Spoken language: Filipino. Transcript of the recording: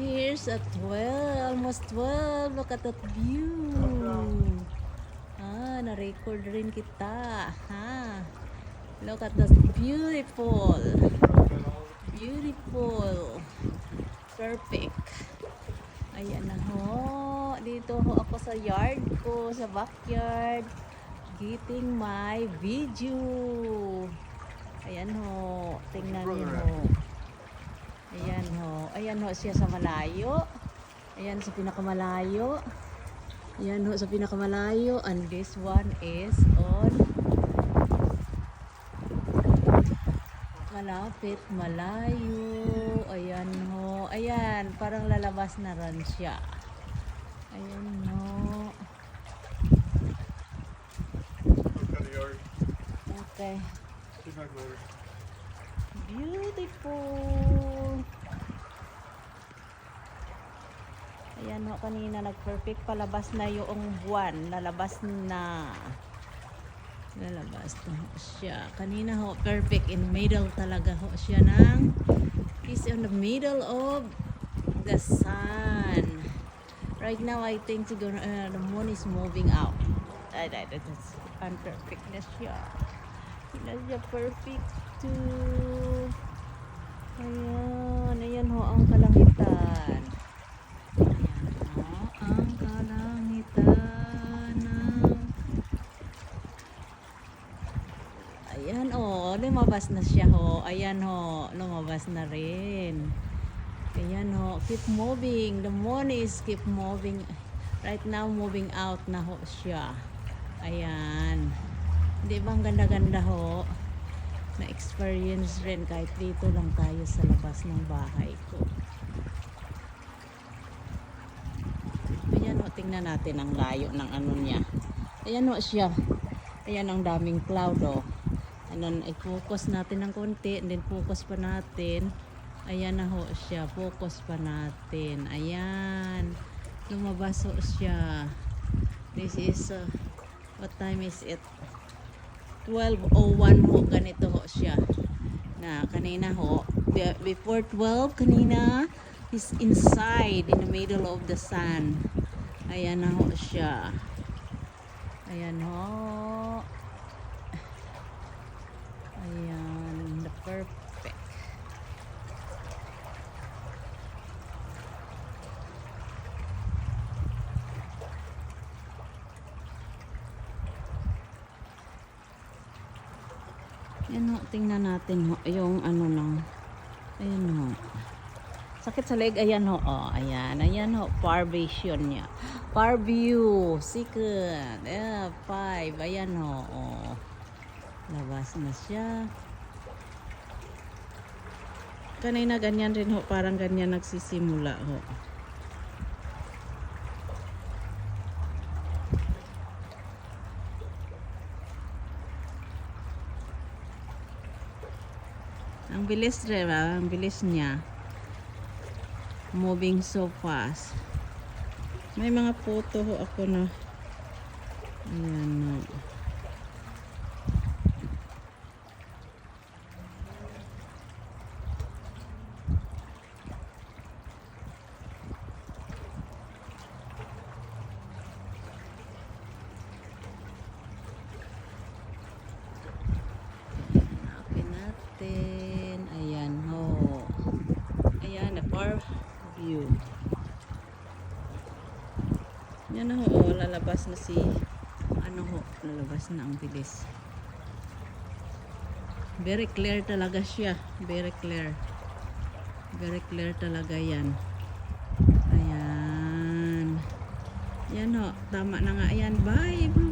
Here's at 12, almost 12. Look at that view. Na-record rin kita. Look at that beautiful. Beautiful. Perfect. Ayan na ho. Dito ho ako sa yard ko, sa backyard. Getting my video. Ayan ho. Tingnan niyo ho. Ayan ho. Ayan ho siya sa malayo. Ayan sa pinakamalayo. Ayan ho sa pinakamalayo. And this one is on malapit malayo. Ayan ho. Ayan. Parang lalabas na rin siya. Ayan ho. Okay. Beautiful. Ayan ho, kanina nag-perfect palabas na yung buwan. Lalabas na. Lalabas na ho siya. Kanina ho, perfect in middle talaga ho siya ng is in the middle of the sun. Right now, I think siguro the moon is moving out. That's perfect na siya. Hindi siya perfect too. Ayan. Ayan ho ang kalangitan. Ayan ho ang kalangitan. Ayan o. Lumabas na siya ho. Ayan ho. Lumabas na rin. Ayan ho. Keep moving. The moon is keep moving. Right now moving out na ho siya. Ayan. Di ba ang ganda-ganda ho? Na-experience rin kahit dito lang tayo sa labas ng bahay ko. Ayan ho, tingnan natin ang layo ng ano niya. Ayan ho siya. Ayan ang daming cloud ho. Ayan, i-focus natin ng konti and then focus pa natin. Ayan na ho siya. Focus pa natin. Ayan. Lumabas ho siya. This is what time is it? 12:01 ho, ganito ho siya. Na kanina ho, before 12 kanina is inside in the middle of the sun. Ayan na ho siya. Ayan ho. Ayan, the perfect. Yan ho, tingnan natin ho, yung ano lang. Ayan ho. Sakit sa leg, ayan ho. Oh, ayan, ayan ho, far vision niya. Far view, second. 5, ayan ho. Oh. Labas na siya. Kanina ganyan rin ho, parang ganyan nagsisimula ho. Ang bilis rin, ang bilis niya. Moving so fast. May mga photo ho ako na. Ayan na. Ayan ho. Ayan, the far view. Yan na ho, oh, lalabas na si ano ho, lalabas na ang bilis. Very clear talaga siya. Very clear. Very clear talaga yan. Ayan. Yan ho, tama na nga yan. Bye everyone.